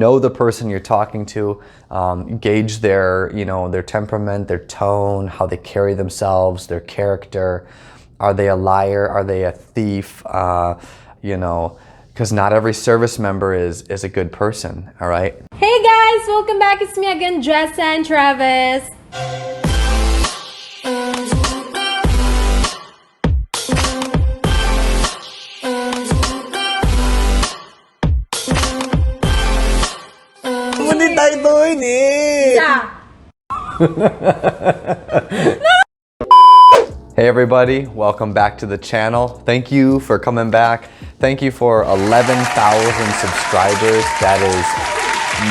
Know the person you're talking to, gauge their, their temperament, their tone, how they carry themselves, their character. Are they a liar? Are they a thief? Because not every service member is a good person, all right? Hey guys, welcome back. It's me again, Jessa and Travis. Hindi tayo doon eh! Hey everybody, welcome back to the channel. Thank you for coming back. Thank you for 11,000 subscribers. That is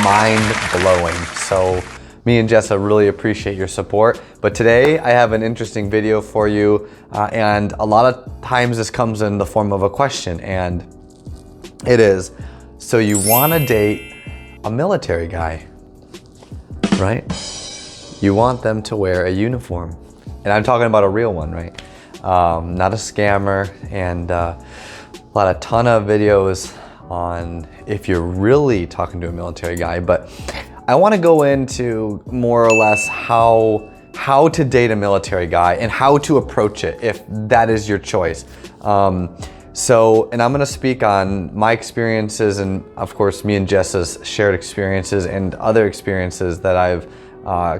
mind-blowing. So me and Jessa really appreciate your support. But today I have an interesting video for you, and a lot of times this comes in the form of a question, and it is, so you want to date a military guy, right? You want them to wear a uniform. And I'm talking about a real one, right? Not a scammer, and a ton of videos on if you're really talking to a military guy. But I want to go into more or less how to date a military guy and how to approach it if that is your choice. And I'm gonna speak on my experiences and of course me and Jessa's shared experiences and other experiences that I've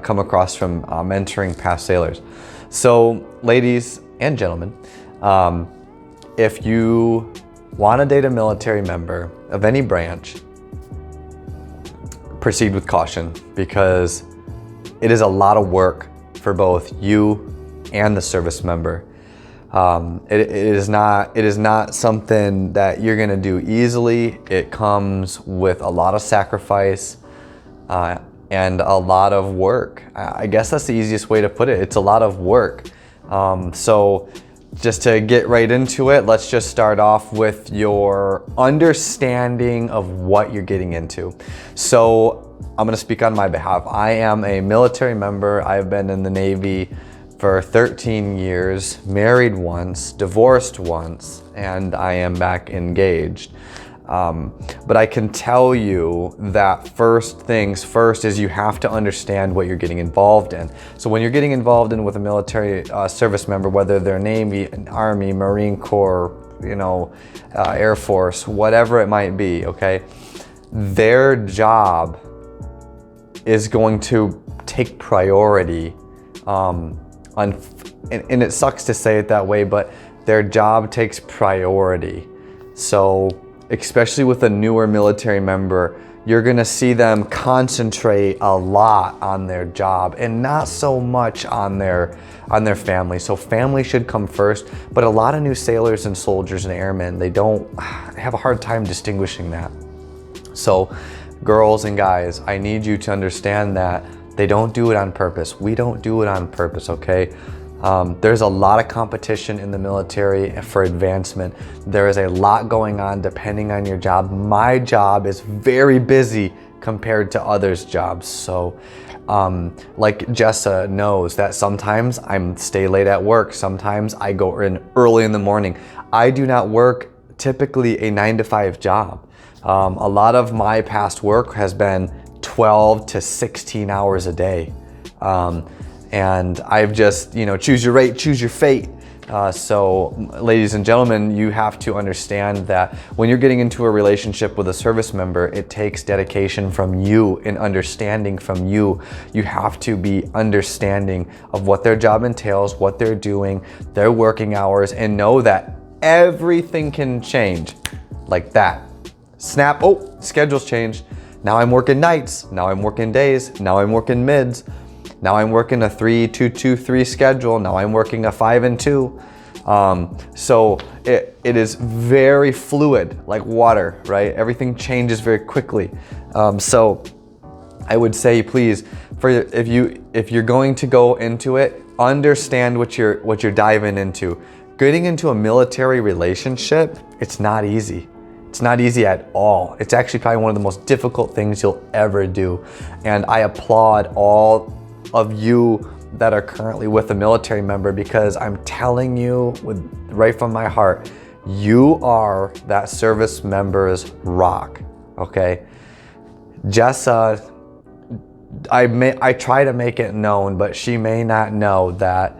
come across from mentoring past sailors. So ladies and gentlemen, if you wanna date a military member of any branch, proceed with caution because it is a lot of work for both you and the service member. It is not something that you're gonna do easily. It comes with a lot of sacrifice and a lot of work. I guess that's the easiest way to put it. It's a lot of work. So just to get right into it, let's just start off with your understanding of what you're getting into. So I'm gonna speak on my behalf. I am a military member. I've been in the Navy for 13 years, married once, divorced once, and I am back engaged. But I can tell you that first things first is you have to understand what you're getting involved in. So when you're getting involved in with a military service member, whether they're Navy, Army, Marine Corps, Air Force, whatever it might be, okay? Their job is going to take priority and it sucks to say it that way, but their job takes priority. So especially with a newer military member, you're gonna see them concentrate a lot on their job and not so much on their family. So family should come first, but a lot of new sailors and soldiers and airmen, they have a hard time distinguishing that. So girls and guys, I need you to understand that they don't do it on purpose. We don't do it on purpose, okay? There's a lot of competition in the military for advancement. There is a lot going on depending on your job. My job is very busy compared to others' jobs. So like Jessa knows that sometimes I stay late at work. Sometimes I go in early in the morning. I do not work typically a 9-to-5 job. A lot of my past work has been 12 to 16 hours a day. And I've just, choose your rate, choose your fate. So ladies and gentlemen, you have to understand that when you're getting into a relationship with a service member, it takes dedication from you and understanding from you. You have to be understanding of what their job entails, what they're doing, their working hours, and know that everything can change like that. Snap, oh, schedule's changed. Now I'm working nights, now I'm working days, now I'm working mids, now I'm working a 3-2-2-3 schedule, now I'm working a 5-2. So it is very fluid, like water, right? Everything changes very quickly. So I would say, please, if you're going to go into it, understand what you're diving into. Getting into a military relationship, it's not easy. It's not easy at all. It's actually probably one of the most difficult things you'll ever do. And I applaud all of you that are currently with a military member because I'm telling you right from my heart, you are that service member's rock, okay? Jessa, I try to make it known, but she may not know that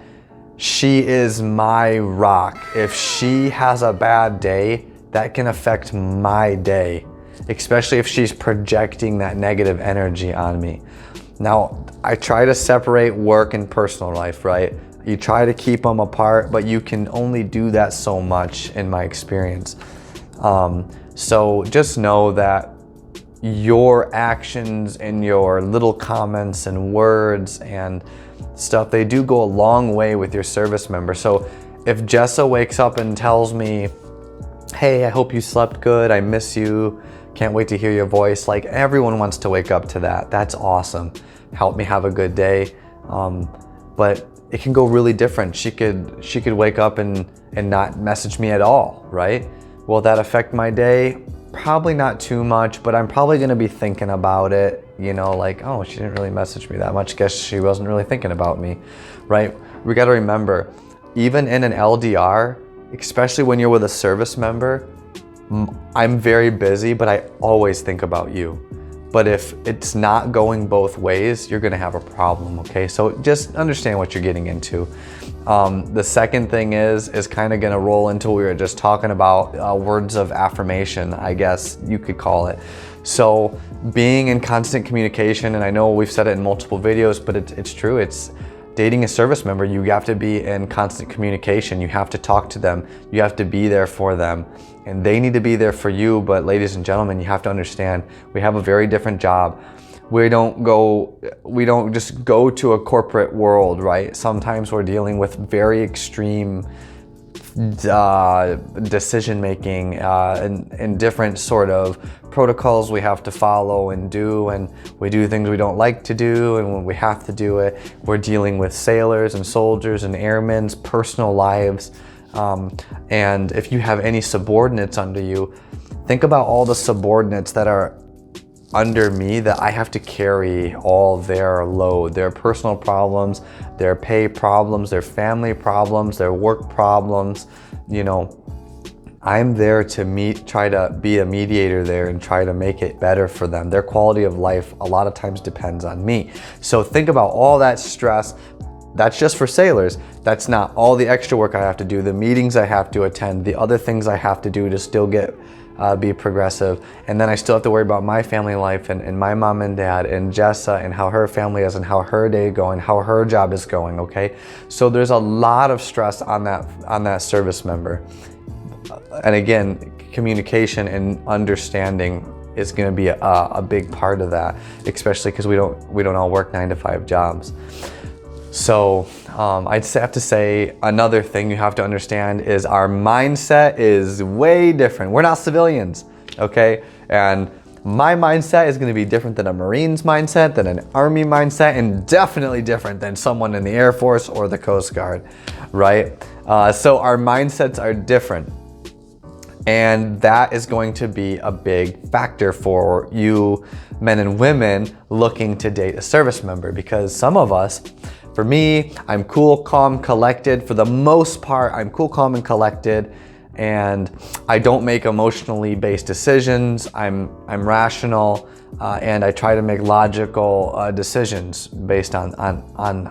she is my rock. If she has a bad day, that can affect my day, especially if she's projecting that negative energy on me. Now, I try to separate work and personal life, right? You try to keep them apart, but you can only do that so much in my experience. So just know that your actions and your little comments and words and stuff, they do go a long way with your service member. So if Jessa wakes up and tells me, hey, I hope you slept good, I miss you, can't wait to hear your voice, like everyone wants to wake up to that. That's awesome. Help me have a good day. But it can go really different. She could wake up and not message me at all, right? Will that affect my day? Probably not too much, but I'm probably gonna be thinking about it, you know, like, oh, she didn't really message me that much. Guess she wasn't really thinking about me, right? We gotta remember, even in an LDR, especially when you're with a service member, I'm very busy, but I always think about you. But if it's not going both ways, you're gonna have a problem, okay? So just understand what you're getting into. The second thing is kind of gonna roll into what we were just talking about, words of affirmation, I guess you could call it. So being in constant communication, and I know we've said it in multiple videos, but it's true, it's dating a service member, you have to be in constant communication. You have to talk to them. You have to be there for them. And they need to be there for you. But ladies and gentlemen, you have to understand, we have a very different job. We don't just go to a corporate world, right? Sometimes we're dealing with very extreme decision making and different sort of protocols we have to follow and do, and we do things we don't like to do, and when we have to do it, we're dealing with sailors and soldiers and airmen's personal lives. And if you have any subordinates under you, think about all the subordinates that are under me that I have to carry all their load, their personal problems, their pay problems, their family problems, their work problems. You know, I'm there to try to be a mediator there and try to make it better for them. Their quality of life a lot of times depends on me. So think about all that stress. That's just for sailors. That's not all the extra work I have to do, the meetings I have to attend, the other things I have to do to still be progressive. And then I still have to worry about my family life and my mom and dad and Jessa and how her family is and how her day is going, how her job is going, okay? So there's a lot of stress on that service member. And again, communication and understanding is gonna be a big part of that, especially because we don't all work 9-to-5 jobs. So I'd have to say another thing you have to understand is our mindset is way different. We're not civilians, okay? And my mindset is gonna be different than a Marine's mindset, than an Army mindset, and definitely different than someone in the Air Force or the Coast Guard, right? So our mindsets are different. And that is going to be a big factor for you men and women looking to date a service member, because some of us, for me, I'm cool, calm, collected. For the most part, I'm cool, calm, and collected, and I don't make emotionally based decisions. I'm rational, and I try to make logical decisions based on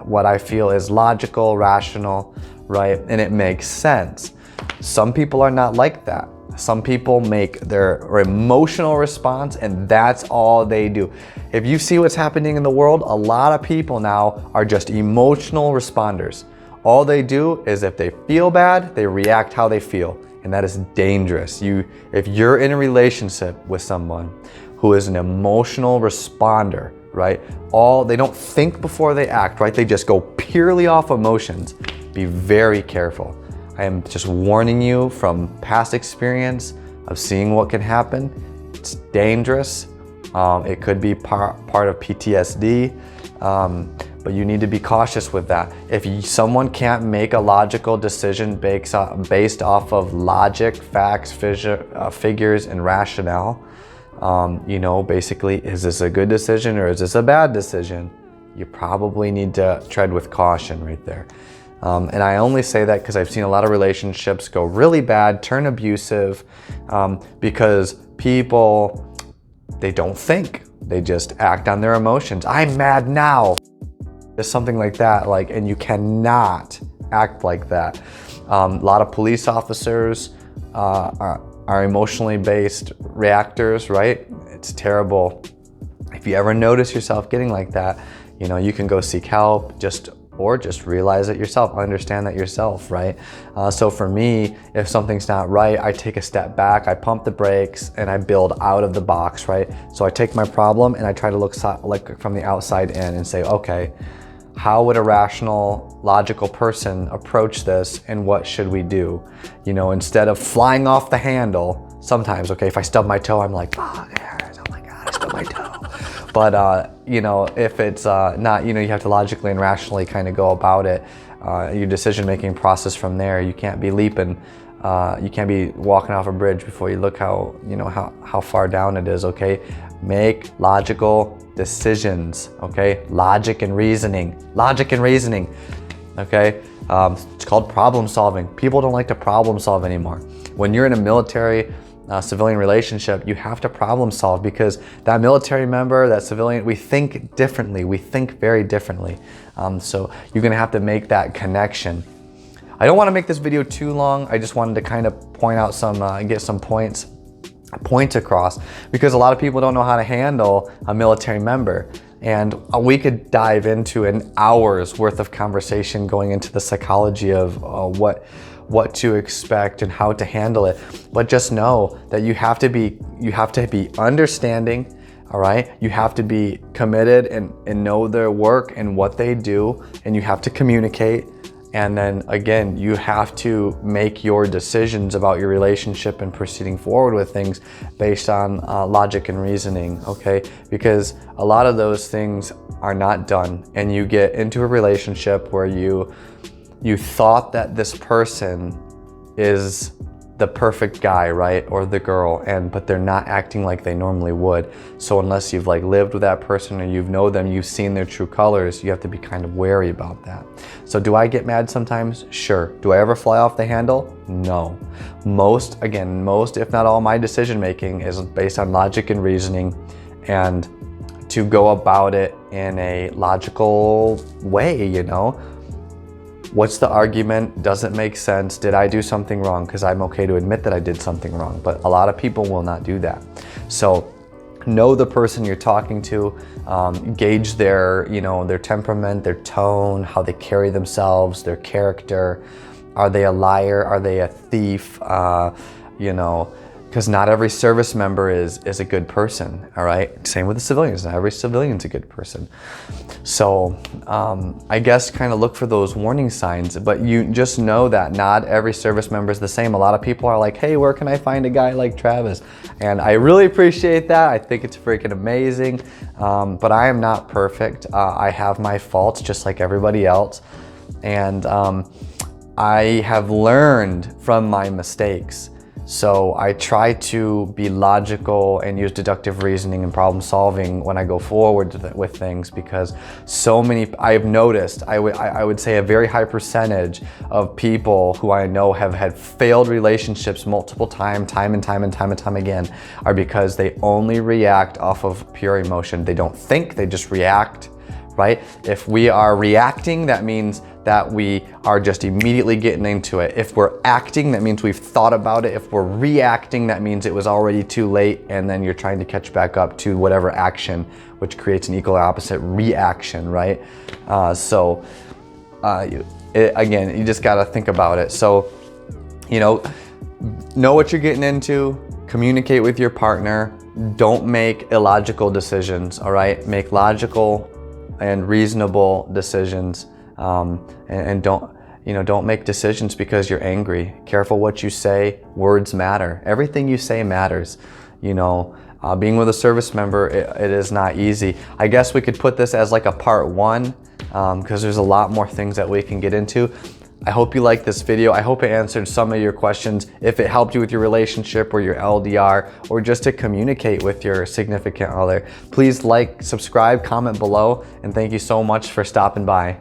what I feel is logical, rational, right? And it makes sense. Some people are not like that. Some people make their emotional response and that's all they do. If you see what's happening in the world, a lot of people now are just emotional responders. All they do is if they feel bad, they react how they feel. And that is dangerous. If you're in a relationship with someone who is an emotional responder, right? They don't think before they act, right? They just go purely off emotions. Be very careful. I am just warning you from past experience of seeing what can happen. It's dangerous. It could be part of PTSD, but you need to be cautious with that. If someone can't make a logical decision based off of logic, facts, figures, and rationale, basically, is this a good decision or is this a bad decision? You probably need to tread with caution right there. And I only say that because I've seen a lot of relationships go really bad, turn abusive, because people, they don't think. They just act on their emotions. I'm mad now. Just something like that, and you cannot act like that. A lot of police officers are emotionally based reactors, right? It's terrible. If you ever notice yourself getting like that, you can go seek help, or just realize it yourself, understand that yourself, right? So for me, if something's not right, I take a step back, I pump the brakes, and I build out of the box, right? So I take my problem and I try to look from the outside in and say, okay, how would a rational, logical person approach this, and what should we do? Instead of flying off the handle, sometimes, okay, if I stub my toe, I'm like, oh my God, I stubbed my toe. But, if it's not, you have to logically and rationally kind of go about it, your decision-making process from there. You can't be leaping, you can't be walking off a bridge before you look how far down it is, okay? Make logical decisions, okay? Logic and reasoning, okay? It's called problem solving. People don't like to problem solve anymore. When you're in a military civilian relationship, you have to problem solve, because that military member, that civilian, we think differently. We think very differently. So you're gonna have to make that connection. I don't wanna make this video too long. I just wanted to kind of point out get some points across, because a lot of people don't know how to handle a military member. And we could dive into an hour's worth of conversation going into the psychology of what to expect and how to handle it. But just know that you have to be understanding, all right? You have to be committed and know their work and what they do, and you have to communicate. And then again, you have to make your decisions about your relationship and proceeding forward with things based on logic and reasoning, okay? Because a lot of those things are not done, and you get into a relationship where you thought that this person is the perfect guy, right? Or the girl, but they're not acting like they normally would. So unless you've lived with that person, or you've seen their true colors, you have to be kind of wary about that. So do I get mad sometimes? Sure. Do I ever fly off the handle? No. Most, if not all, my decision making is based on logic and reasoning, and to go about it in a logical way, What's the argument? Does it make sense? Did I do something wrong? Because I'm okay to admit that I did something wrong, but a lot of people will not do that. So know the person you're talking to, gauge their temperament, their tone, how they carry themselves, their character. Are they a liar? Are they a thief? Because not every service member is a good person, all right? Same with the civilians, not every civilian's a good person. So I guess kind of look for those warning signs, but you just know that not every service member is the same. A lot of people are like, hey, where can I find a guy like Travis? And I really appreciate that. I think it's freaking amazing, but I am not perfect. I have my faults just like everybody else. And I have learned from my mistakes. So I try to be logical and use deductive reasoning and problem solving when I go forward with things, because I've noticed, I would say a very high percentage of people who I know have had failed relationships multiple time and time again, are because they only react off of pure emotion. They don't think, they just react, right? If we are reacting, that means that we are just immediately getting into it. If we're acting, that means we've thought about it. If we're reacting, that means it was already too late, and then you're trying to catch back up to whatever action, which creates an equal opposite reaction, right? Again, you just gotta think about it. So, know what you're getting into, communicate with your partner, don't make illogical decisions, all right? Make logical and reasonable decisions. And don't make decisions because you're angry. Careful what you say. Words matter. Everything you say matters. Being with a service member, it is not easy. I guess we could put this as like a part one, because there's a lot more things that we can get into. I hope you liked this video. I hope it answered some of your questions. If it helped you with your relationship or your LDR, or just to communicate with your significant other, please like, subscribe, comment below, and thank you so much for stopping by.